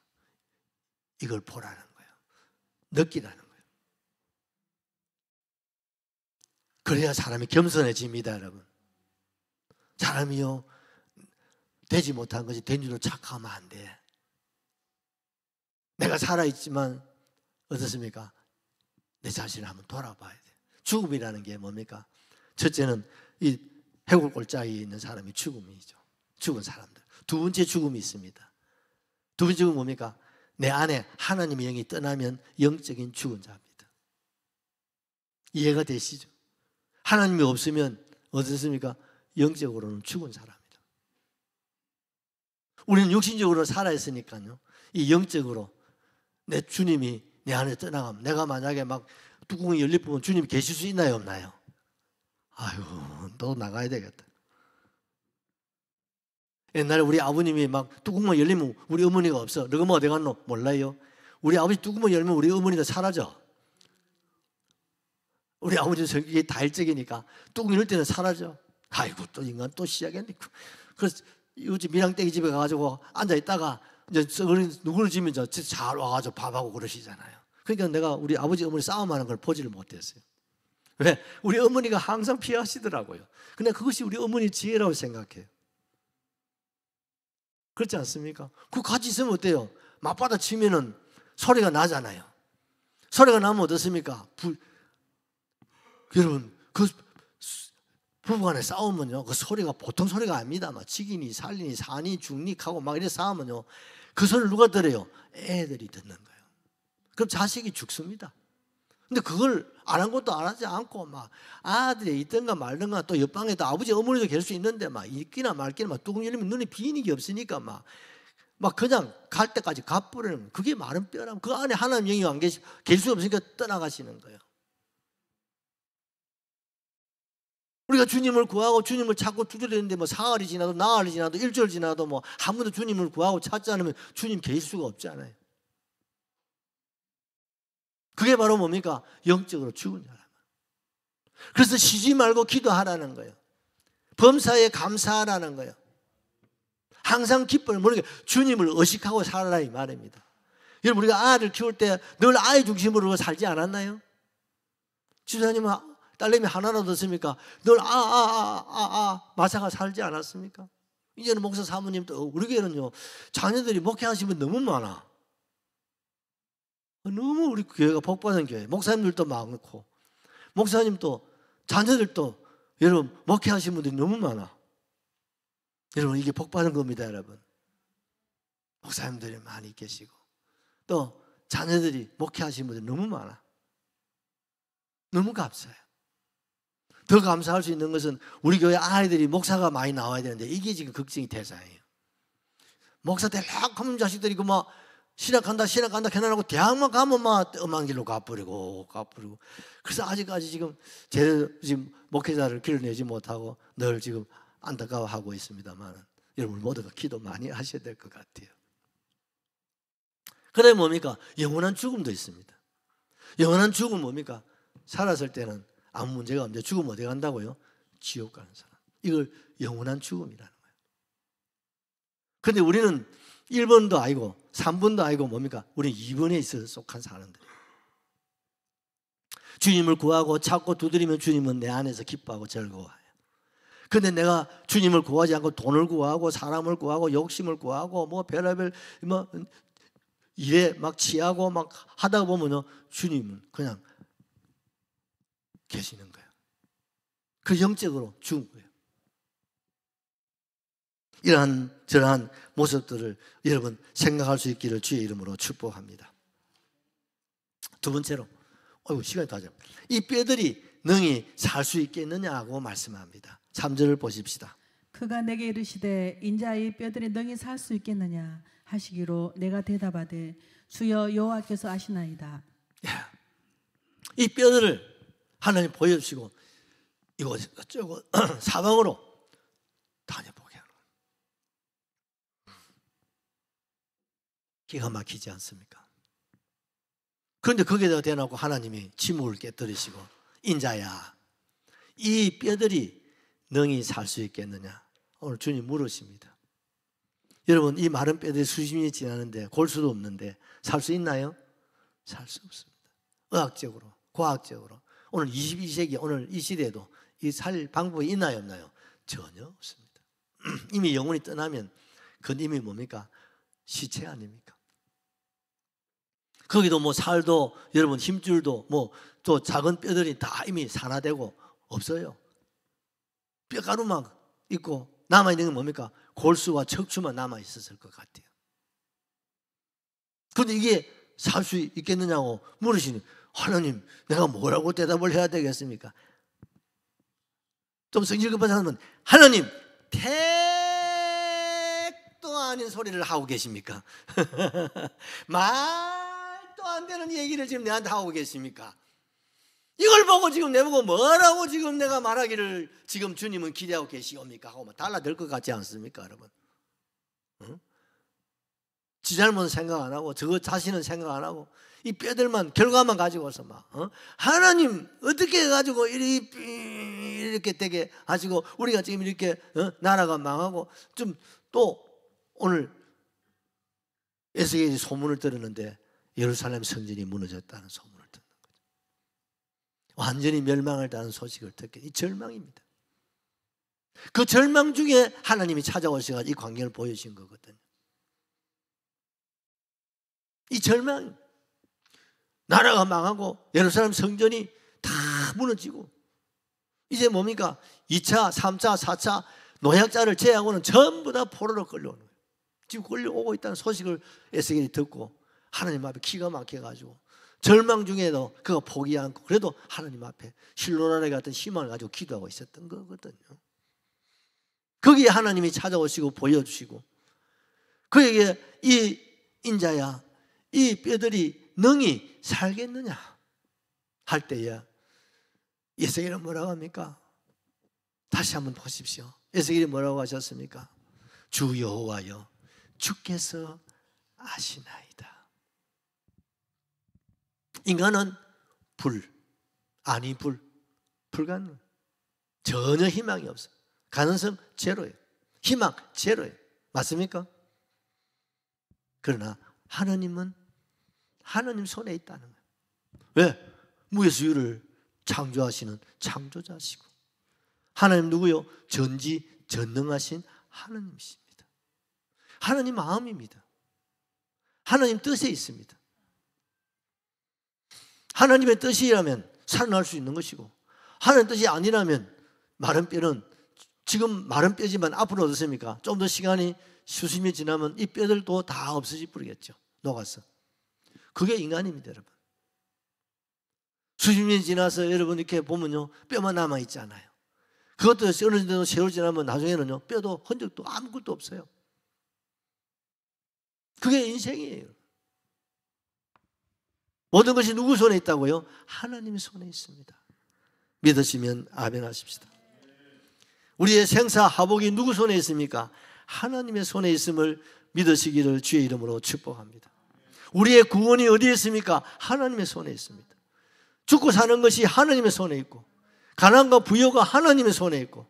S1: 이걸 보라는 거예요. 느끼라는 거예요. 그래야 사람이 겸손해집니다, 여러분. 사람이요, 되지 못한 것이 된 줄로 착각하면 안 돼. 내가 살아있지만 어떻습니까? 내 자신을 한번 돌아봐야 돼. 죽음이라는 게 뭡니까? 첫째는 이 해골 골짜기에 있는 사람이 죽음이죠. 죽은 사람들. 두 번째 죽음이 있습니다. 두 번째 죽음은 뭡니까? 내 안에 하나님의 영이 떠나면 영적인 죽은 자입니다. 이해가 되시죠? 하나님이 없으면 어떻습니까? 영적으로는 죽은 사람이다. 우리는 육신적으로 살아있으니까요. 이 영적으로 내 주님이 내 안에 떠나가면 내가 만약에 막 뚜껑이 열릴 뿐 주님이 계실 수 있나요, 없나요? 아유, 너 나가야 되겠다. 옛날에 우리 아버님이 막 뚜껑만 열리면 우리 어머니가 없어. 너가 뭐 어디 갔노? 몰라요. 우리 아버지 뚜껑만 열면 우리 어머니가 사라져. 우리 아버지 성격이 다일적이니까 뚜껑 열 때는 사라져. 아이고, 또 인간 또 시작했네. 그래서 요즘 밀양떼기 집에 가가지고 앉아있다가 이제 누구를 저 잘 와가지고 밥하고 그러시잖아요. 그러니까 내가 우리 아버지 어머니 싸움하는 걸 보지를 못했어요. 왜? 우리 어머니가 항상 피하시더라고요. 근데 그것이 우리 어머니 지혜라고 생각해요. 그렇지 않습니까? 그거 같이 있으면 어때요? 맞받아 치면은 소리가 나잖아요. 소리가 나면 어떻습니까? 여러분, 그 부부간에 싸우면요, 그 소리가 보통 소리가 아닙니다. 막 지기니 살리니 사니 죽니 하고 막 이래 싸우면요, 그 소리를 누가 들어요? 애들이 듣는 거예요. 그럼 자식이 죽습니다. 근데 그걸 안 한 것도 안 하지 않고 막 아들이 있든가 말든가 또 옆방에도 아버지 어머니도 계실 수 있는데 막 있기나 말기나 막 뚜껑 열리면 눈에 비는 게 없으니까 막 그냥 갈 때까지 가버리는, 그게 마른 뼈라면 그 안에 하나님 영이 안 계실 수 없으니까 떠나가시는 거예요. 우리가 주님을 구하고 주님을 찾고 두드리는데 뭐 사흘이 지나도 나흘이 지나도 일주일 지나도 뭐 한 번도 주님을 구하고 찾지 않으면 주님 계실 수가 없잖아요. 그게 바로 뭡니까? 영적으로 죽은 사람. 그래서 쉬지 말고 기도하라는 거예요. 범사에 감사하라는 거예요. 항상 기쁨을 모르게 주님을 의식하고 살아라 이 말입니다. 여러분, 우리가 아이를 키울 때 늘 아이 중심으로 살지 않았나요? 집사님은 딸내미 하나라도 없습니까? 늘 마사가 살지 않았습니까? 이제는 목사 사모님도 우리 교회는요, 자녀들이 목회하시면 너무 많아. 너무 우리 교회가 복받은 교회. 목사님들도 많고 목사님도 자녀들도 여러분 목회하시는 분들이 너무 많아. 여러분, 이게 복받은 겁니다, 여러분. 목사님들이 많이 계시고 또 자녀들이 목회하시는 분들이 너무 많아. 너무 감사해요. 더 감사할 수 있는 것은 우리 교회 아이들이 목사가 많이 나와야 되는데 이게 지금 걱정이 대상이에요. 목사 대략 하면 자식들이 막 신학한다 견안하고 대학만 가면 막 엄한 길로 가버리고 그래서 아직까지 지금 지금 목회자를 길러내지 못하고 늘 지금 안타까워하고 있습니다만 여러분 모두가 기도 많이 하셔야 될 것 같아요. 그다음에 뭡니까? 영원한 죽음도 있습니다. 영원한 죽음은 뭡니까? 살았을 때는 아무 문제가 없는데 죽으면 어디 간다고요? 지옥 가는 사람. 이걸 영원한 죽음이라는 거예요. 그런데 우리는 1번도 아니고 3번도 아니고 뭡니까? 우리는 2번에 있어서 속한 사람들. 주님을 구하고 찾고 두드리면 주님은 내 안에서 기뻐하고 즐거워해요. 그런데 내가 주님을 구하지 않고 돈을 구하고 사람을 구하고 욕심을 구하고 뭐 별의별 뭐 일에 막 취하고 막 하다 보면요, 주님은 그냥 계시는 거예요. 그 영적으로 죽은 거예요. 이러한 저러한 모습들을 여러분 생각할 수 있기를 주의 이름으로 축복합니다. 두 번째로, 시간이 다 잡았다. 이 뼈들이 능히 살 수 있겠느냐고 말씀합니다. 3절을 보십시다.
S2: 그가 내게 이르시되 인자 이 뼈들이 능히 살 수 있겠느냐 하시기로 내가 대답하되 주여 여호와께서 아시나이다.
S1: 이 뼈들을 하나님 보여주시고 이거 저거 사방으로 다녀보게 하는 거예요. 기가 막히지 않습니까? 그런데 거기에다 대놓고 하나님이 침묵을 깨뜨리시고 인자야 이 뼈들이 능히 살 수 있겠느냐 오늘 주님 물으십니다. 여러분 이 마른 뼈들이 수십 년이 지나는데 골 수도 없는데 살 수 있나요? 살 수 없습니다. 의학적으로 과학적으로 오늘 22세기 오늘 이 시대에도 이 살 방법이 있나요 없나요? 전혀 없습니다. 이미 영혼이 떠나면 그건 이미 뭡니까? 시체 아닙니까? 거기도 뭐 살도 여러분 힘줄도 뭐 또 작은 뼈들이 다 이미 산화되고 없어요. 뼈가루만 있고 남아있는 건 뭡니까? 골수와 척추만 남아있었을 것 같아요. 그런데 이게 살 수 있겠느냐고 물으시니 하나님 내가 뭐라고 대답을 해야 되겠습니까? 좀 성질 급한 사람은 하나님 택도 아닌 소리를 하고 계십니까? 말도 안 되는 얘기를 지금 내한테 하고 계십니까? 이걸 보고 지금 내보고 뭐라고 지금 내가 말하기를 지금 주님은 기대하고 계시옵니까? 하고 막 달라들 것 같지 않습니까 여러분? 응? 지 잘못은 생각 안 하고 저 자신은 생각 안 하고 이 뼈들만 결과만 가지고 와서 막 하나님 어떻게 해가지고 이렇게 되게 하시고 우리가 지금 이렇게 나라가 망하고 좀 또 오늘 에스겔이 소문을 들었는데 예루살렘 성전이 무너졌다는 소문을 듣는 거죠. 완전히 멸망을 당한 소식을 듣게 이 절망입니다. 그 절망 중에 하나님이 찾아오셔서 이 광경을 보여주신 거거든요. 이 절망 나라가 망하고 예루살렘 성전이 다 무너지고 이제 뭡니까? 2차, 3차, 4차 노약자를 제외하고는 전부 다 포로로 끌려오는 거예요. 지금 끌려오고 있다는 소식을 에스겔이 듣고 하나님 앞에 기가 막혀가지고 절망 중에도 그가 포기 않고 그래도 하나님 앞에 실로라네 같은 희망을 가지고 기도하고 있었던 거거든요. 거기에 하나님이 찾아오시고 보여주시고 그에게 이 인자야 이 뼈들이 능히 살겠느냐 할 때에 에스겔은 뭐라고 합니까? 다시 한번 보십시오. 에스겔이 뭐라고 하셨습니까? 주 여호와여 주께서 아시나이다. 인간은 불가능. 전혀 희망이 없어요. 가능성 제로예요. 희망 제로예요. 맞습니까? 그러나 하나님은 하나님 손에 있다는 거예요. 왜? 무에서 유를 창조하시는 창조자시고 하나님 누구요? 전지전능하신 하나님이십니다. 하나님 마음입니다. 하나님 뜻에 있습니다. 하나님의 뜻이라면 살아날 수 있는 것이고 하나님 뜻이 아니라면 마른 뼈는 지금 마른 뼈지만 앞으로 어떻습니까? 좀 더 시간이 수십 년 지나면 이 뼈들도 다 없어져 버리겠죠. 녹아서. 그게 인간입니다, 여러분. 수십 년이 지나서 여러분 이렇게 보면요 뼈만 남아 있잖아요. 그것도 어느 정도 세월 지나면 나중에는요 뼈도 흔적도 아무것도 없어요. 그게 인생이에요. 모든 것이 누구 손에 있다고요? 하나님 손에 있습니다. 믿으시면 아멘 하십시다. 우리의 생사 하복이 누구 손에 있습니까? 하나님의 손에 있음을 믿으시기를 주의 이름으로 축복합니다. 우리의 구원이 어디에 있습니까? 하나님의 손에 있습니다. 죽고 사는 것이 하나님의 손에 있고, 가난과 부여가 하나님의 손에 있고,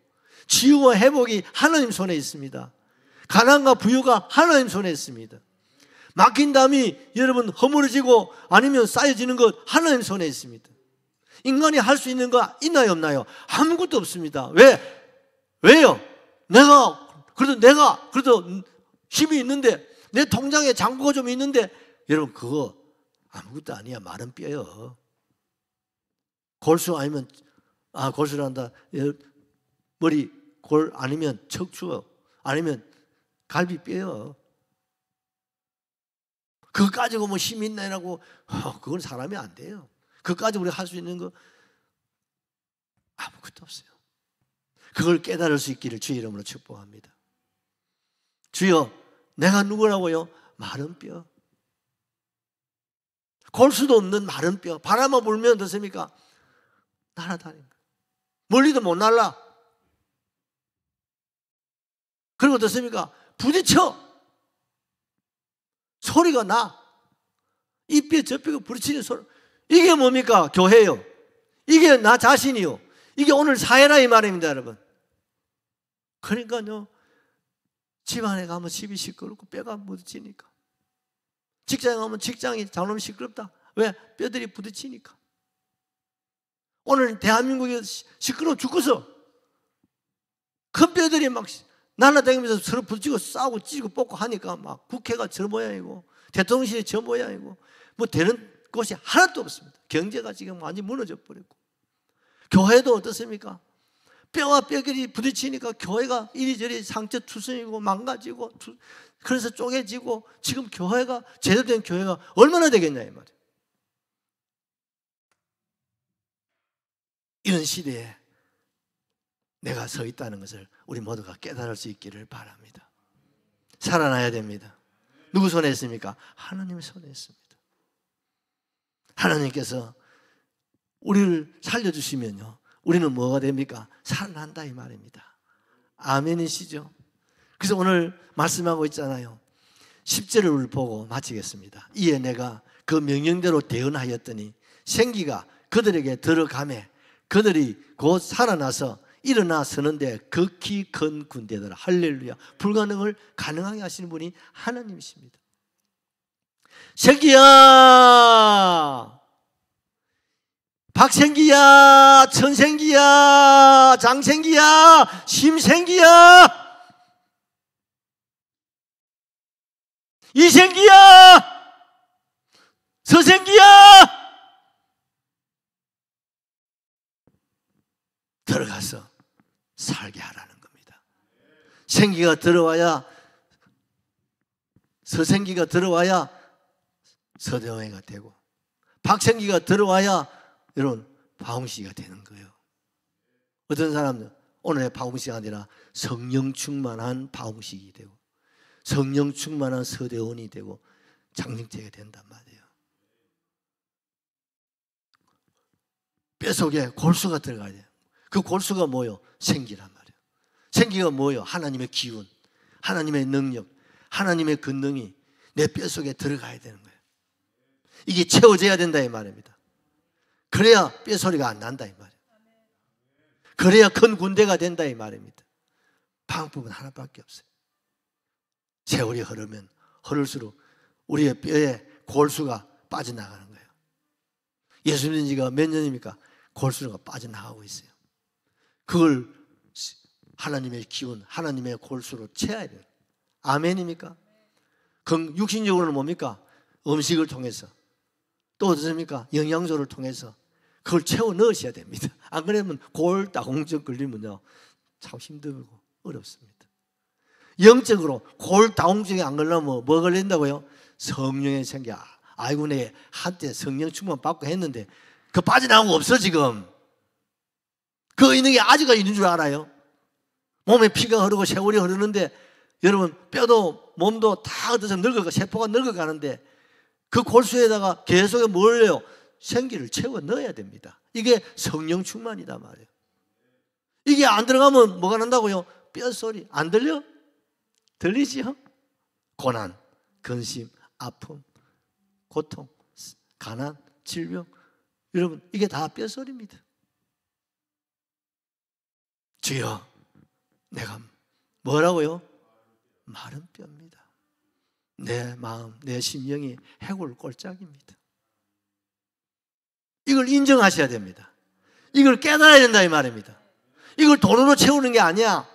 S1: 치유와 회복이 하나님 손에 있습니다. 가난과 부여가 하나님 손에 있습니다. 막힌 담이 여러분 허물어지고 아니면 쌓여지는 것 하나님 손에 있습니다. 인간이 할 수 있는 거 있나요, 없나요? 아무것도 없습니다. 왜요? 내가 그래도 힘이 있는데, 내 통장에 잔고가 좀 있는데, 여러분 그거 아무것도 아니야. 마른 뼈요. 골수 아니면 골수란다. 머리 골 아니면 척추 아니면 갈비뼈요. 그거 가지고 뭐 힘이 있나라고 그건 사람이 안 돼요. 그거 가지고 우리가 할 수 있는 거 아무것도 없어요. 그걸 깨달을 수 있기를 주의 이름으로 축복합니다. 주여, 내가 누구라고요? 마른 뼈. 골수도 없는 마른 뼈. 바람만 불면 어떻습니까? 날아다니는 거예요. 멀리도 못 날라. 그리고 어떻습니까? 부딪혀. 소리가 나. 이 뼈 저 뼈가 부딪히는 소리. 이게 뭡니까? 교회요. 이게 나 자신이요. 이게 오늘 사회라 이 말입니다, 여러분. 그러니까요, 집안에 가면 집이 시끄럽고 뼈가 부딪히니까. 직장에 가면 직장이 장놈 시끄럽다. 왜? 뼈들이 부딪히니까. 오늘 대한민국이 시끄러워 죽어서 큰 뼈들이 막 날아다니면서 서로 부딪히고 싸우고 찌고 뽑고 하니까 막 국회가 저 모양이고 대통령실이 저 모양이고 뭐 되는 곳이 하나도 없습니다. 경제가 지금 완전히 무너져 버렸고, 교회도 어떻습니까? 뼈와 뼈끼리 부딪히니까 교회가 이리저리 상처투성이고 망가지고, 그래서 쪼개지고, 지금 교회가 제대로 된 교회가 얼마나 되겠냐 이 말이에요. 이런 시대에 내가 서 있다는 것을 우리 모두가 깨달을 수 있기를 바랍니다. 살아나야 됩니다. 누구 손에 있습니까? 하나님의 손에 있습니다. 하나님께서 우리를 살려주시면요, 우리는 뭐가 됩니까? 살아난다 이 말입니다. 아멘이시죠? 그래서 오늘 말씀하고 있잖아요. 10절을 보고 마치겠습니다. 이에 내가 그 명령대로 대언하였더니 생기가 그들에게 들어가매 그들이 곧 살아나서 일어나 서는데 극히 큰 군대들. 할렐루야. 불가능을 가능하게 하시는 분이 하나님이십니다. 생기야, 박생기야, 천생기야, 장생기야, 심생기야, 이생기야, 서생기야, 들어가서 살게 하라는 겁니다. 생기가 들어와야, 서생기가 들어와야 서대왕이가 되고, 박생기가 들어와야 여러분 바홍씨가 되는 거예요. 어떤 사람은 오늘의 바홍씨가 아니라 성령 충만한 바홍씨가 되고, 성령 충만한 서대원이 되고 장정체가 된단 말이에요. 뼛속에 골수가 들어가야 돼요. 그 골수가 뭐예요? 생기란 말이에요. 생기가 뭐예요? 하나님의 기운, 하나님의 능력, 하나님의 권능이 내 뼛속에 들어가야 되는 거예요. 이게 채워져야 된다 이 말입니다. 그래야 뼈소리가 안 난다 이 말이에요. 그래야 큰 군대가 된다 이 말입니다. 방법은 하나밖에 없어요. 세월이 흐르면 흐를수록 우리의 뼈에 골수가 빠져나가는 거예요. 예수 믿은 지가 몇 년입니까? 골수가 빠져나가고 있어요. 그걸 하나님의 기운, 하나님의 골수로 채워야 돼요. 아멘입니까? 육신적으로는 뭡니까? 음식을 통해서, 또 어떻습니까? 영양소를 통해서 그걸 채워 넣으셔야 됩니다. 안 그러면 골다공증 걸리면요 참 힘들고 어렵습니다. 영적으로 골다공증이 안 걸리면 뭐 걸린다고요? 성령의 생기. 아이고, 내 한때 성령 충만 받고 했는데 그 빠져나온 거 없어 지금. 그 있는 게 아직도 있는 줄 알아요? 몸에 피가 흐르고 세월이 흐르는데 여러분 뼈도 몸도 다 어디서 늙어가, 세포가 늙어가는데 그 골수에다가 계속 뭘 해요? 생기를 채워 넣어야 됩니다. 이게 성령 충만이다 말이에요. 이게 안 들어가면 뭐가 난다고요? 뼈소리. 안 들려? 들리지요? 고난, 근심, 아픔, 고통, 가난, 질병, 여러분 이게 다 뼈소리입니다. 주여, 내가 뭐라고요? 마른 뼈입니다. 내 마음, 내 심령이 해골골짝입니다. 이걸 인정하셔야 됩니다. 이걸 깨달아야 된다 이 말입니다. 이걸 돈으로 채우는 게 아니야.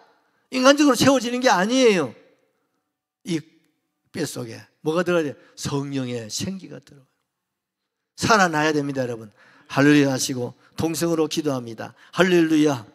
S1: 인간적으로 채워지는 게 아니에요. 이 뼈속에 뭐가 들어가야 돼? 성령의 생기가 들어가요. 살아나야 됩니다, 여러분. 할렐루야 하시고 동성으로 기도합니다. 할렐루야.